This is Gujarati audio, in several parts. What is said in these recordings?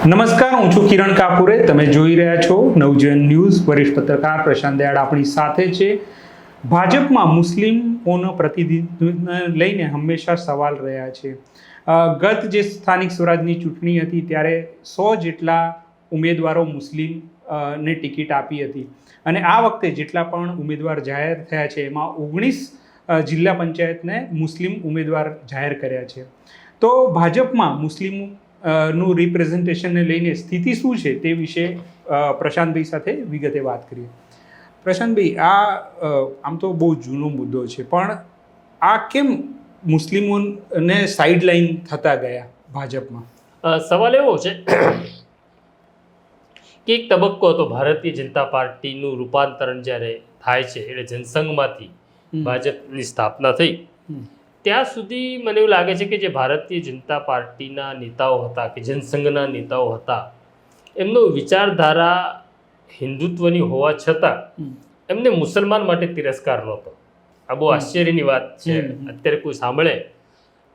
નમસ્કાર, હું છું કિરણ કાપુરે. તમે જોઈ રહ્યા છો નવજન ન્યૂઝ. વરિષ્ઠ પત્રકાર પ્રશાંત દયાળ આપણી સાથે છે. ભાજપમાં મુસ્લિમોનો પ્રતિનિધિત્વને લઈને હંમેશા સવાલ રહ્યા છે. ગત જે સ્થાનિક સ્વરાજની ચૂંટણી હતી ત્યારે 100 જેટલા ઉમેદવારો મુસ્લિમને ટિકિટ આપી હતી અને આ વખતે જેટલા પણ ઉમેદવાર જાહેર થયા છે એમાં 19 જિલ્લા પંચાયતને મુસ્લિમ ઉમેદવાર જાહેર કર્યા છે. તો ભાજપમાં મુસ્લિમ નું રિપ્રેઝન્ટેશનને લઈને સ્થિતિ શું છે તે વિશે પ્રશાંતભાઈ સાથે વિગતે વાત કરીએ. પ્રશાંતભાઈ, આ આમ તો બહુ જૂનો મુદ્દો છે, પણ આ કેમ મુસ્લિમોને સાઇડલાઇન થતા ગયા ભાજપમાં? સવાલ એવો છે કે એક તબક્કો હતો ભારતીય જનતા પાર્ટીનું રૂપાંતરણ જ્યારે થાય છે એટલે જનસંઘમાંથી ભાજપની સ્થાપના થઈ ત્યાં સુધી મને એવું લાગે છે કે જે ભારતીય જનતા પાર્ટીના નેતાઓ હતા કે જનસંઘના નેતાઓ હતા એમનો વિચારધારા હિન્દુત્વની હોવા છતાં એમને મુસલમાન માટે તિરસ્કાર નહોતો. આ બહુ આશ્ચર્યની વાત છે. અત્યારે કોઈ સાંભળે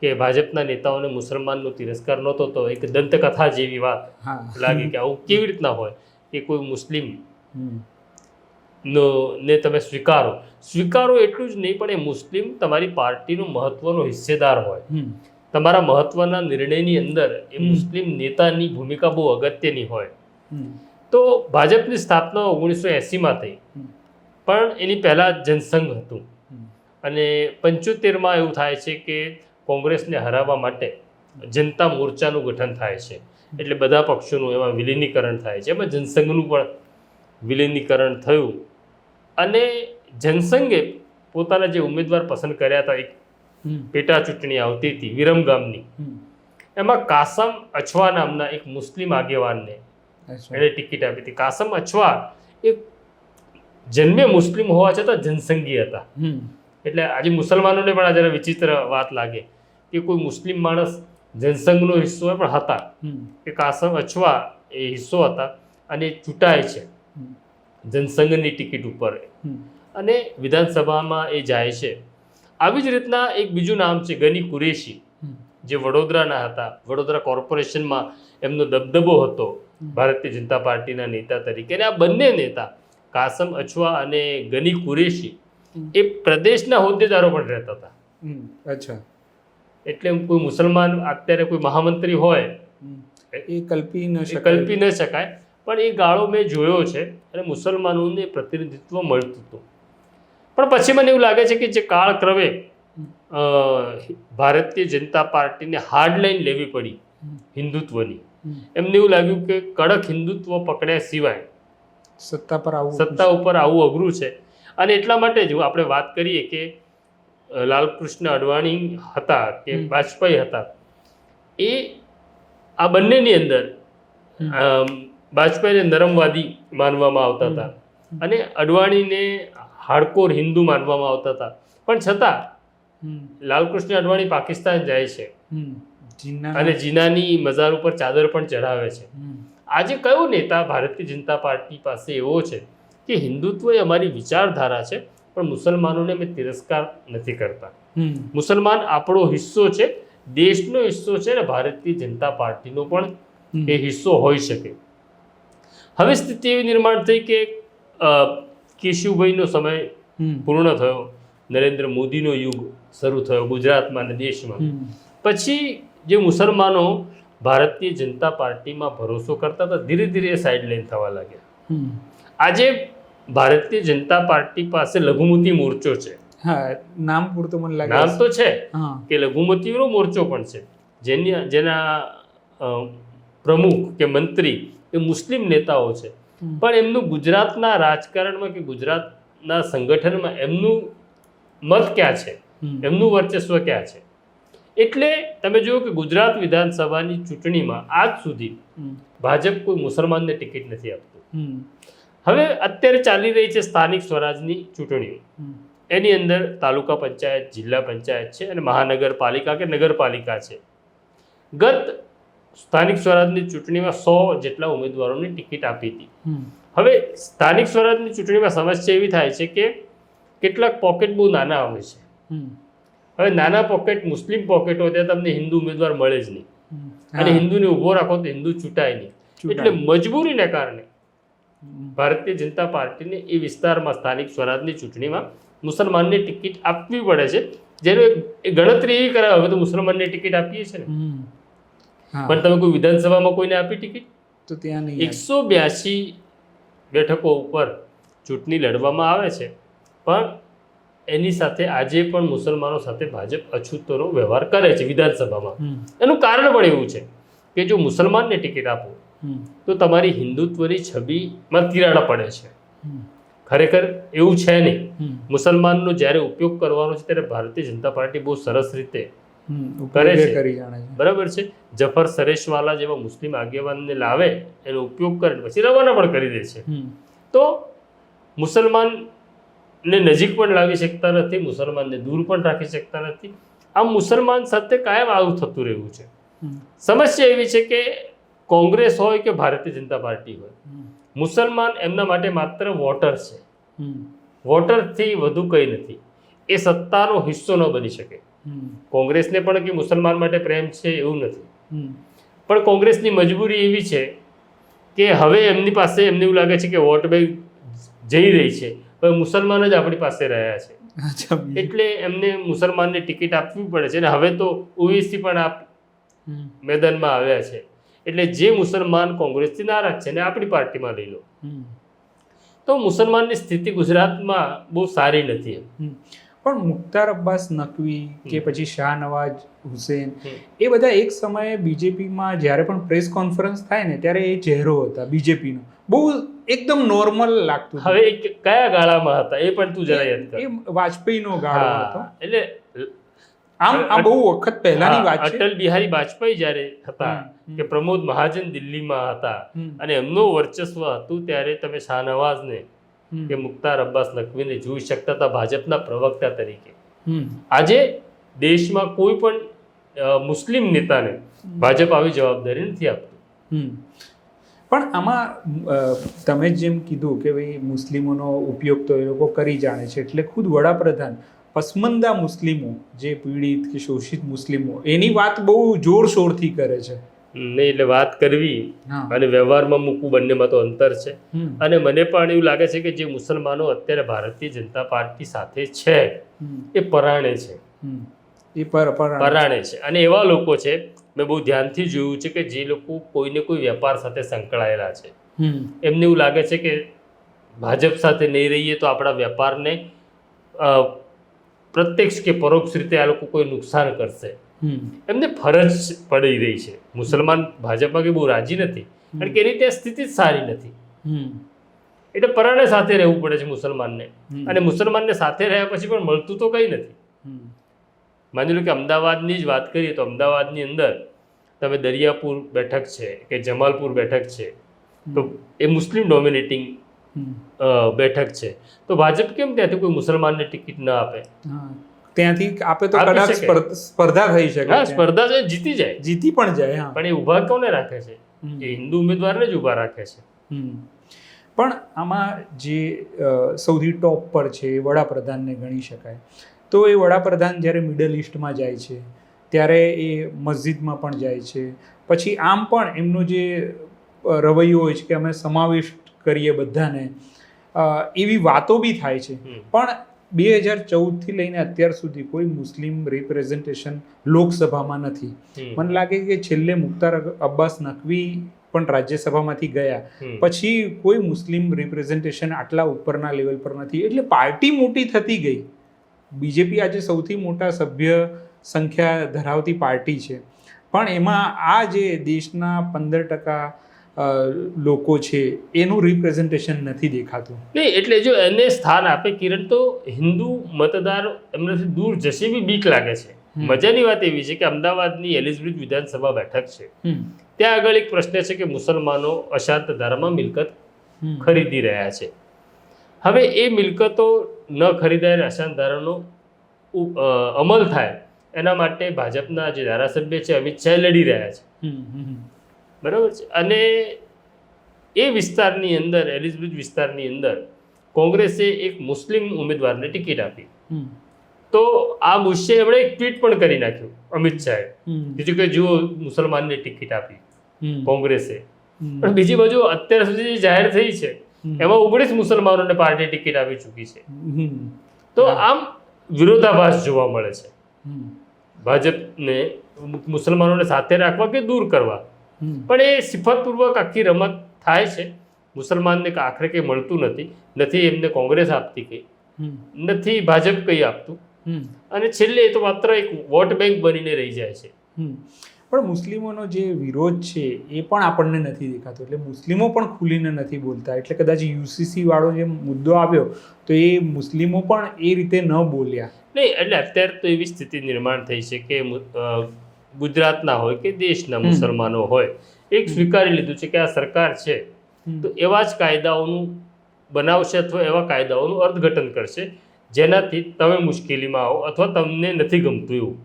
કે ભાજપના નેતાઓને મુસલમાનનો તિરસ્કાર નહોતો તો એક દંતકથા જેવી વાત લાગે કે આવું કેવી રીતના હોય કે કોઈ મુસ્લિમ ને તમે સ્વીકારો એટલું જ નહીં પણ એ મુસ્લિમ તમારી પાર્ટીનો મહત્વનો હિસ્સેદાર હોય, તમારા મહત્વના નિર્ણયની અંદર એ મુસ્લિમ નેતાની ભૂમિકા બહુ અગત્યની હોય. તો ભાજપની સ્થાપના 1980માં થઈ, પણ એની પહેલાં જનસંઘ હતું અને 75માં એવું થાય છે કે કોંગ્રેસને હરાવવા માટે જનતા મોરચાનું ગઠન થાય છે. એટલે બધા પક્ષોનું એમાં વિલીનીકરણ થાય છે. એમાં જનસંઘનું પણ વિલીનીકરણ થયું અને જનસંઘે પોતાના જે ઉમેદવાર પસંદ કર્યા હતા, એક પેટા ચૂંટણી આવતી હતી વિરમગામની, એમાં કાસમ અછવા નામના એક મુસ્લિમ આગેવાનને એને ટિકિટ આપી હતી. કાસમ અછવા એ જન્મે મુસ્લિમ હોવા છતાં જનસંઘી હતા. એટલે આજે મુસલમાનોને પણ આ જરા વિચિત્ર વાત લાગે કે કોઈ મુસ્લિમ માણસ જનસંઘનો હિસ્સો હોય પણ હતા કે કાસમ અછવા એ હિસ્સો હતા અને ચૂંટાય છે જનસંઘની ટિકિટ ઉપર અને વિધાનસભામાં એ જાય છે. આવી જ રીતના એક બીજું નામ છે ગની કુરેશી, જે વડોદરાના હતા. વડોદરા કોર્પોરેશનમાં એમનો દબદબો હતો ભારતીય જનતા પાર્ટીના નેતા તરીકે. અને આ બંને નેતા કાસમ અછવા અને ગની કુરેશી એ પ્રદેશના હોદ્દેદારો પણ રહેતા હતા. અચ્છા, એટલે કોઈ મુસલમાન અત્યારે કોઈ મહામંત્રી હોય એ કલ્પી ન શકાય, પણ એ ગાળો મેં જોયો છે અને મુસલમાનોને પ્રતિનિધિત્વ મળતું હતું. પણ પછી મને એવું લાગે છે કે જે કાળક્રમે ભારતીય જનતા પાર્ટીને હાર્ડ લાઈન લેવી પડી હિન્દુત્વની. એમને એવું લાગ્યું કે કડક હિન્દુત્વ પકડ્યા સિવાય સત્તા ઉપર આવવું અઘરું છે. અને એટલા માટે જ આપણે વાત કરીએ કે લાલકૃષ્ણ અડવાણી હતા કે વાજપેયી હતા, એ આ બંનેની અંદર વાજપેયીને નરમવાદી માનવામાં આવતા હતા અને અડવાણીને હાર્ડકોર હિન્દુ માનવામાં આવતા હતા. પણ છતાં લાલકૃષ્ણ અડવાણી પાકિસ્તાન જાય છે અને જીનાની મઝાર ઉપર ચાદર પણ ચઢાવે છે. આજે કયો નેતા ભારતીય જનતા પાર્ટી પાસે એવો છે કે હિન્દુત્વ એ અમારી વિચારધારા છે પણ મુસલમાનોને અમે તિરસ્કાર નથી કરતા. મુસલમાન આપણો હિસ્સો છે, દેશનો હિસ્સો છે અને ભારતીય જનતા પાર્ટીનો પણ એ હિસ્સો હોઈ શકે. હવે સ્થિતિ એવી નિર્માણ થઈ કે કેશુભાઈનો સમય પૂર્ણ થયો, નરેન્દ્ર મોદીનો યુગ શરૂ થયો ગુજરાતમાં અને દેશમાં. પછી જે મુસલમાનો ભારતીય જનતા પાર્ટીમાં ભરોસો કરતા હતા ધીરે ધીરે એ સાઇડલાઇન થવા લાગ્યા. આજે ભારતીય જનતા પાર્ટી પાસે લઘુમતી મોરચો છે. નામ પૂરતો મને લાગે, નામ તો છે કે લઘુમતીનો મોરચો પણ છે, જેના પ્રમુખ કે મંત્રી એ મુસ્લિમ નેતાઓ છે. પણ એમનું ગુજરાતના રાજકારણમાં કે ગુજરાતના સંગઠનમાં એમનું મત ક્યાં છે, એમનું વર્ચસ્વ ક્યાં છે? એટલે તમે જુઓ કે ગુજરાત વિધાનસભાની ચૂંટણીમાં આજ સુધી ભાજપ કોઈ મુસલમાનને ટિકિટ નથી આપતું. હવે અત્યારે ચાલી રહી છે સ્થાનિક સ્વરાજની ચૂંટણીઓ. એની અંદર તાલુકા પંચાયત, જિલ્લા પંચાયત છે અને મહાનગરપાલિકા કે નગરપાલિકા છે. ગત સ્થાનિક સ્વરાજની ચૂંટણીમાં 100 જેટલા ઉમેદવારોને ટિકિટ આપી હતી. હવે સ્થાનિક સ્વરાજની ચૂંટણીમાં સમસ્યા એવી થાય છે કે કેટલાક પોકેટ બહુ નાના આવે છે. હવે નાના પોકેટ, મુસ્લિમ પોકેટ હોય ત્યાં તમને હિન્દુ ઉમેદવાર મળે જ નહીં અને હિન્દુને ઊભો રાખો તો હિન્દુ ચૂંટાય નહીં. એટલે મજબૂરીને કારણે ભારતીય જનતા પાર્ટીને એ વિસ્તારમાં સ્થાનિક સ્વરાજની ચૂંટણીમાં મુસલમાનને ટિકિટ આપવી પડે છે, જેનો એક ગણતરી એવી કરાવે હવે તો મુસલમાનને ટિકિટ આપીએ છે ને, પણ તમે કોઈ વિધાનસભામાં કોઈને આપી ટિકિટ? તો ત્યાં 182 બેઠકો ઉપર ચૂંટણી લડવામાં આવે છે, પણ એની સાથે આજે પણ મુસલમાનો સાથે ભાજપ અછૂતોનો વ્યવહાર કરે છે વિધાનસભામાં. એનું કારણ પણ એવું છે કે જો મુસલમાનને ટિકિટ આપો તો તમારી હિન્દુત્વની છબીમાં તિરાડ પડે છે. ખરેખર એવું છે નહીં. મુસલમાનનો જ્યારે ઉપયોગ કરવાનો છે ત્યારે ભારતીય જનતા પાર્ટી બહુ સરસ રીતે કરે છે, બરાબર છે. જફર સરેશવાલા જેવા મુસ્લિમ આગેવાનને લાવે, એનો ઉપયોગ કરે, પછી રવાના પણ કરી દે છે. તો મુસલમાનને નજીક પણ લાવી શકતા નથી, મુસલમાનને દૂર પણ રાખી શકતા નથી. આમ મુસલમાન સાથે કાયમ આવું થતું રહ્યું છે. સમસ્યા એવી છે કે કોંગ્રેસ હોય કે ભારતીય જનતા પાર્ટી હોય, મુસલમાન એમના માટે માત્ર વોટર છે. વોટરથી વધુ કંઈ નથી. એ સત્તાનો હિસ્સો ન બની શકે. કોંગ્રેસને પણ કે મુસલમાન માટે પ્રેમ છે એવું નથી, પણ કોંગ્રેસની મજબૂરી એવી છે કે હવે એમની પાસે એમને એવું લાગે છે કે વોટ બેંક જઈ રહી છે, હવે મુસલમાન જ આપણી પાસે રહ્યા છે, એટલે એમને મુસલમાનને ટિકિટ આપવી પડે છે. અને હવે તો ઓવેસી પણ મેદાનમાં આવ્યા છે, એટલે જે મુસલમાન કોંગ્રેસથી નારાજ છે ને આપણી પાર્ટીમાં લઈ લો, તો મુસલમાનની સ્થિતિ ગુજરાતમાં બહુ સારી નથી. પણ મુખ્તાર અબ્બાસ નકવી કે પછી શાહનવાજ હુસેન એ બધા એક સમયે બીજેપીમાં જ્યારે પણ પ્રેસ કોન્ફરન્સ થાય ને ત્યારે એ ચહેરો હતા બીજેપીનો, બહુ એકદમ નોર્મલ લાગતું. હવે કયા ગાળામાં હતા એ પણ તું જરા યાદ કર. એ વાજપેયીનો ગાળો હતો. એટલે આમ બહુ વખત પહેલાની વાત છે. અટલ બિહારી વાજપેયી જ્યારે હતા કે પ્રમોદ મહાજન દિલ્હીમાં હતા અને એમનું વર્ચસ્વ હતું, ત્યારે તમે શાહનવાઝને કે મુખ્તાર અબ્બાસ નકવીને જોઈ શકતા હતા ભાજપના પ્રવક્તા તરીકે. આજે દેશમાં કોઈ પણ મુસ્લિમ નેતાને ભાજપ આવી જવાબદારી નથી આપતું. પણ આમાં તમે જેમ કીધું કે ભાઈ મુસ્લિમોનો ઉપયોગ તો એ લોકો કરી જાણે છે, એટલે ખુદ વડાપ્રધાન પસમંદા મુસ્લિમો જે પીડિત કે શોષિત મુસ્લિમો એની વાત બહુ જોરશોરથી કરે છે. નહીં, એટલે વાત કરવી અને વ્યવહારમાં મૂકવું બંનેમાં તો અંતર છે. અને મને પણ એવું લાગે છે કે જે મુસલમાનો અત્યારે ભારતીય જનતા પાર્ટી સાથે છે એ પરાણે છે, એ પરાણે છે. અને એવા લોકો છે, મેં બહુ ધ્યાનથી જોયું છે કે જે લોકો કોઈને કોઈ વેપાર સાથે સંકળાયેલા છે, એમને એવું લાગે છે કે ભાજપ સાથે નહીં રહીએ તો આપણા વેપારને પ્રત્યક્ષ કે પરોક્ષ રીતે આ લોકો કોઈ નુકસાન કરશે. એમને ફરજ પડી રહી છે. મુસલમાન ભાજપમાં કે બહુ રાજી નથી, કારણ કે એની ત્યાં સ્થિતિ જ સારી નથી, એટલે પરાણે સાથે રહેવું પડે છે મુસલમાનને. અને મુસલમાનને સાથે રહ્યા પછી પણ મળતું તો કંઈ નથી. માની લો કે અમદાવાદની જ વાત કરીએ તો અમદાવાદની અંદર તમે દરિયાપુર બેઠક છે કે જમાલપુર બેઠક છે, તો એ મુસ્લિમ ડોમિનેટિંગ બેઠક છે, તો ભાજપ કેમ ત્યાંથી કોઈ મુસલમાનને ટિકિટ ન આપે? ત્યાંથી આપે તો કદાચ સ્પર્ધા થઈ શકે. હા, સ્પર્ધા છે, જીતી જાય, જીતી પણ જાય. પણ એ ઊભા કોને રાખે છે? એ હિન્દુ ઉમેદવારને જ ઊભા રાખે છે. પણ આમાં જે સૌથી ટોપ પર છે એ વડાપ્રધાનને ગણી શકાય. તો એ વડાપ્રધાન જ્યારે મિડલ ઇસ્ટમાં જાય છે ત્યારે એ મસ્જિદમાં પણ જાય છે, પછી આમ પણ એમનો જે રવૈયો હોય છે કે અમે સમાવિષ્ટ કરીએ બધાને, એવી વાતો બી થાય છે. પણ 2014થી લઈને અત્યાર સુધી કોઈ મુસ્લિમ રિપ્રેઝન્ટેશન લોકસભામાં નથી. મને લાગે કે છેલ્લે મુખ્તાર અબ્બાસ નકવી પણ રાજ્યસભામાંથી ગયા પછી કોઈ મુસ્લિમ રિપ્રેઝન્ટેશન આટલા ઉપરના લેવલ પર નથી. એટલે પાર્ટી મોટી થતી ગઈ. બીજેપી આજે સૌથી મોટા સભ્ય સંખ્યા ધરાવતી પાર્ટી છે, પણ એમાં આ જે દેશના 15% લોકો છે એનું રિપ્રેઝન્ટેશન નથી દેખાતું. નહીં, એટલે જો એને સ્થાન આપે કિરણ, તો હિન્દુ મતદાર એમનાથી દૂર જશે બી બીક લાગે છે. મજાની વાત એવી છે કે અમદાવાદની એલિઝાબેથ વિધાનસભા બેઠક છે, ત્યાં આગળ એક પ્રશ્ન છે કે મુસલમાનો અશાંત ધારામાં મિલકત ખરીદી રહ્યા છે. હવે એ મિલકતો ન ખરીદાય, અશાંત ધારાનો અમલ થાય, એના માટે ભાજપના જે ધારાસભ્ય છે અમિત શાહ લડી રહ્યા છે, બરાબર છે. અને એ વિસ્તારની અંદર, એલિઝાબેથ વિસ્તારની અંદર કોંગ્રેસે એક મુસ્લિમ ઉમેદવારને ટિકિટ આપી. તો આ મુદ્દે એમણે એક ટ્વીટ પણ કરી નાખ્યું અમિત શાહે, બીજું કે જુઓ મુસલમાનને ટિકિટ આપી કોંગ્રેસે, પણ બીજી બાજુ અત્યાર સુધી જે જાહેર થઈ છે એમાં 19 મુસલમાનોને પાર્ટી ટિકિટ આપી ચૂકી છે. તો આમ વિરોધાભાસ જોવા મળે છે. ભાજપને મુસલમાનોને સાથે રાખવા કે દૂર કરવા, પણ એ સિફતપૂર્વક આખી રમત થાય છે. મુસલમાનને આખરે કંઈ મળતું નથી એમને કોંગ્રેસ આપતી કંઈ, નથી ભાજપ કંઈ આપતું, અને છેલ્લે એ તો માત્ર એક વોટ બેંક બનીને રહી જાય છે. પણ મુસ્લિમોનો જે વિરોધ છે એ પણ આપણને નથી દેખાતો, એટલે મુસ્લિમો પણ ખુલીને નથી બોલતા. એટલે કદાચ યુસીસી વાળો જે મુદ્દો આવ્યો તો એ મુસ્લિમો પણ એ રીતે ન બોલ્યા નહીં. એટલે અત્યારે તો એવી સ્થિતિ નિર્માણ થઈ છે કે ગુજરાતના હોય કે દેશના મુસલમાનો હોય એક સ્વીકારી લીધું છે કે આ સરકાર છે તો એવા જ કાયદાઓનું બનાવશે અથવા એવા કાયદાઓનું અર્થઘટન કરશે જેનાથી તમે મુશ્કેલીમાં આવો અથવા તમને નથી ગમતું એવું.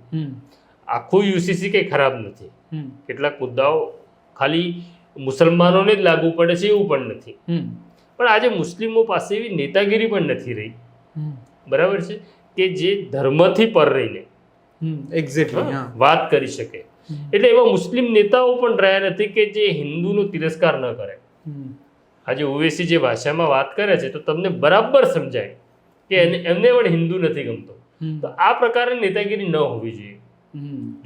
આખું યુસીસી કંઈ ખરાબ નથી. કેટલાક મુદ્દાઓ ખાલી મુસલમાનોને જ લાગુ પડે છે એવું પણ નથી. પણ આજે મુસ્લિમો પાસે એવી નેતાગીરી પણ નથી રહી, બરાબર છે, કે જે ધર્મથી પર રહીને વાત કરી શકે. એટલે એવા મુસ્લિમ નેતાઓ પણ રહ્યા નથી કે જે હિન્દુનો તિરસ્કાર ન કરે. આજે ઓવેસી જે ભાષામાં વાત કરે છે તો તમને બરાબર સમજાય કે એમને પણ હિન્દુ નથી ગમતો. તો આ પ્રકારની નેતાગીરી ન હોવી જોઈએ.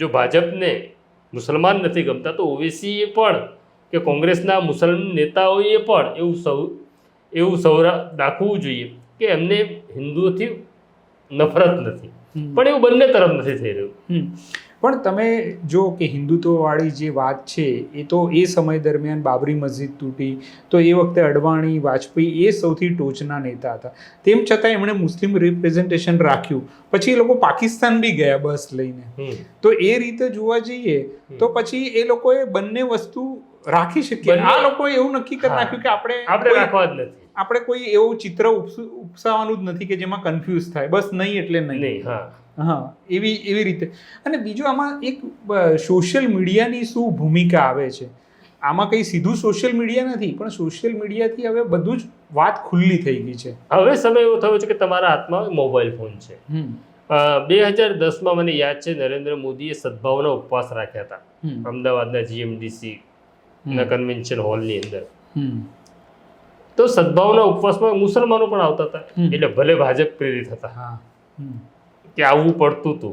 જો ભાજપને મુસલમાન નથી ગમતા તો ઓવેસીએ પણ કે કોંગ્રેસના મુસલમાન નેતાઓએ પણ એવું દાખવવું જોઈએ કે એમને હિન્દુઓથી નફરત નથી, પણ એવું બંને તરફ નથી થઈ રહ્યું. પણ તમે જો કે હિન્દુત્વવાળી જે વાત છે એ તો એ સમય દરમિયાન બાબરી મસ્જિદ તૂટી તો એ વખતે અડવાણી વાજપેયી એ સૌથી ટોચના નેતા હતા, તેમ છતાં એમણે મુસ્લિમ રિપ્રેઝન્ટેશન રાખ્યું. પછી એ લોકો પાકિસ્તાન બી ગયા બસ લઈને. તો એ રીતે જોવા જઈએ તો પછી એ લોકોએ બંને વસ્તુ રાખી શકીએ. આ લોકોએ એવું નક્કી કરી નાખ્યું કે આપણે રાખવા જ નથી, આપણે કોઈ એવું ચિત્ર ઉપસાવાનું જ નથી કે જેમાં કન્ફ્યુઝ થાય, બસ નહીં એટલે નહીં. હા, એવી રીતે. અને બીજું આમાં એક સોશિયલ મીડિયાની શું ભૂમિકા આવે છે? આમાં કંઈ સીધું સોશિયલ મીડિયા નથી, પણ સોશિયલ મીડિયાથી હવે બધું જ વાત ખુલ્લી થઈ ગઈ છે. હવે સમય એવો થયો છે કે તમારા હાથમાં મોબાઈલ ફોન છે. 2010માં મને યાદ છે નરેન્દ્ર મોદીએ સદભાવના ઉપવાસ રાખ્યા હતા અમદાવાદના જીએમડીસી ના કન્વેન્શન હોલની અંદર. તો સદભાવના ઉપવાસમાં મુસલમાનો પણ આવતા હતા, એટલે ભલે ભાજપ પ્રેરિત હતા કે આવવું પડતું હતું,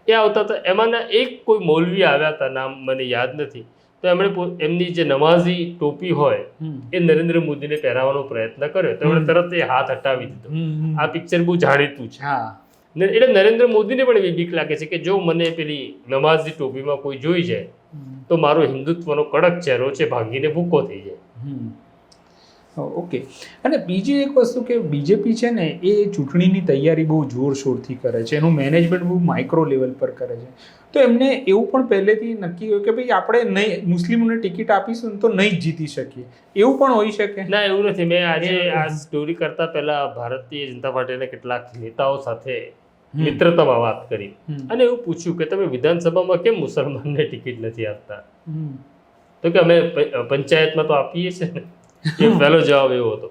એ આવતા હતા. એમાંના એક કોઈ મૌલવી આવ્યા હતા, નામ મને યાદ નથી, તો એમણે એમની જે નમાઝી ટોપી હોય એ નરેન્દ્ર મોદીને પહેરાવવાનો પ્રયત્ન કર્યો તો એમણે તરત એ હાથ હટાવી દીધો. આ પિક્ચર બહુ જાણીતું છે. એટલે નરેન્દ્ર મોદીને પણ એવી બીક લાગે છે કે જો મને પેલી નમાઝી ટોપીમાં કોઈ જોઈ જાય તો મારો હિન્દુત્વનો કડક ચહેરો છે ભાગીને ભૂકો થઈ જાય. ઓકે. અને બીજી એક વસ્તુ કે બીજેપી છે ને એ ચૂંટણીની તૈયારી બહુ જોરશોરથી કરે છે, એનું મેનેજમેન્ટ બહુ માઇક્રો લેવલ પર કરે છે. તો એમને એવું પણ પહેલેથી નક્કી હોય કે ભાઈ આપણે નહીં મુસ્લિમોને ટિકિટ આપીશું તો નહીં જ જીતી શકીએ, એવું પણ હોઈ શકે? ના, એવું નથી. મેં આજે આ સ્ટોરી કરતા પહેલા ભારતીય જનતા પાર્ટીના કેટલાક નેતાઓ સાથે મિત્રતામાં વાત કરી અને એવું પૂછ્યું કે તમે વિધાનસભામાં કેમ મુસલમાનને ટિકિટ નથી આપતા? તો કે અમે પંચાયતમાં તો આપીએ છીએ ને. એ પહેલો જવાબ એવો હતો.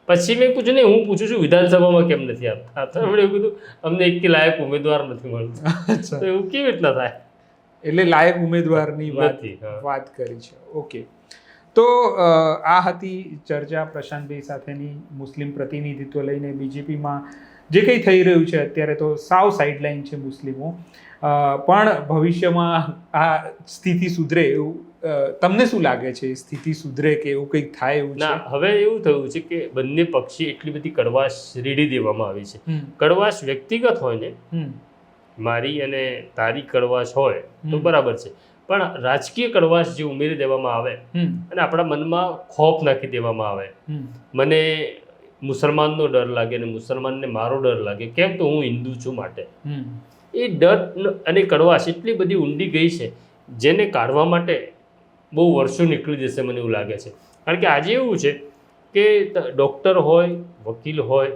પછી મેં પૂછ્યું નહીં, હું પૂછું છું વિધાનસભામાં કેમ નથી આપતા? તો એમણે એવું કીધું અમને એક લાયક ઉમેદવાર નથી મળતો. તો એવું કેવી રીતના થાય? એટલે લાયક ઉમેદવારની વાત કરી છે. ઓકે. તો આ હતી ચર્ચા પ્રશાંતભાઈ સાથેની મુસ્લિમ પ્રતિનિધિત્વ લઈને. બીજેપીમાં જે કંઈ થઈ રહ્યું છે અત્યારે તો સાવ સાઇડલાઇન છે મુસ્લિમો, પણ ભવિષ્યમાં આ સ્થિતિ સુધરે એવું તમને શું લાગે છે? સ્થિતિ સુધરે કે એવું કંઈક થાય એવું છે? ના, હવે એવું થયું છે કે બંને પક્ષી એટલી બધી કડવાશ રેડી દેવામાં આવી છે. કડવાશ વ્યક્તિગત હોય ને, મારી અને તારી કડવાશ હોય તો બરાબર છે, પણ રાજકીય કડવાશ જે ઉમેરી દેવામાં આવે અને આપણા મનમાં ખોફ નાખી દેવામાં આવે, મને મુસલમાનનો ડર લાગે અને મુસલમાનને મારો ડર લાગે, કેમ તો હું હિન્દુ છું માટે. એ ડર અને કડવાશ એટલી બધી ઊંડી ગઈ છે જેને કાઢવા માટે બહુ વર્ષો નીકળી જશે મને એવું લાગે છે. કારણ કે આજે એવું છે કે ડૉક્ટર હોય, વકીલ હોય,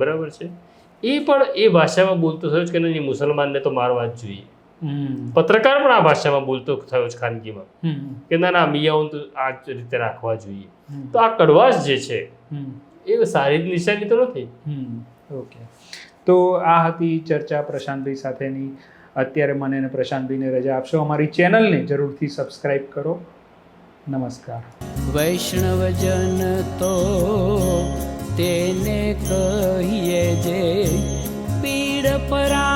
બરાબર છે, એ પણ એ ભાષામાં બોલતો થયો છે કે નહીં મુસલમાનને તો મારવા જ જોઈએ. પત્રકાર પણ આ ભાષામાં બોલતો થયો છે ખાનગીમાં કે ના ના મિયાઓને તો આ રીતે રાખવા જોઈએ. તો આ કડવાશ જે છે એ સારી નિશાની તો નથી. ઓકે. તો આ હતી ચર્ચા પ્રશાંતભાઈ સાથેની. અત્યારે મને અને પ્રશાંતભાઈને રજા આપશો. અમારી ચેનલને જરૂરથી સબસ્ક્રાઈબ કરો. નમસ્કાર. વૈષ્ણવજન તો તેને કહીએ જે પીડ પરા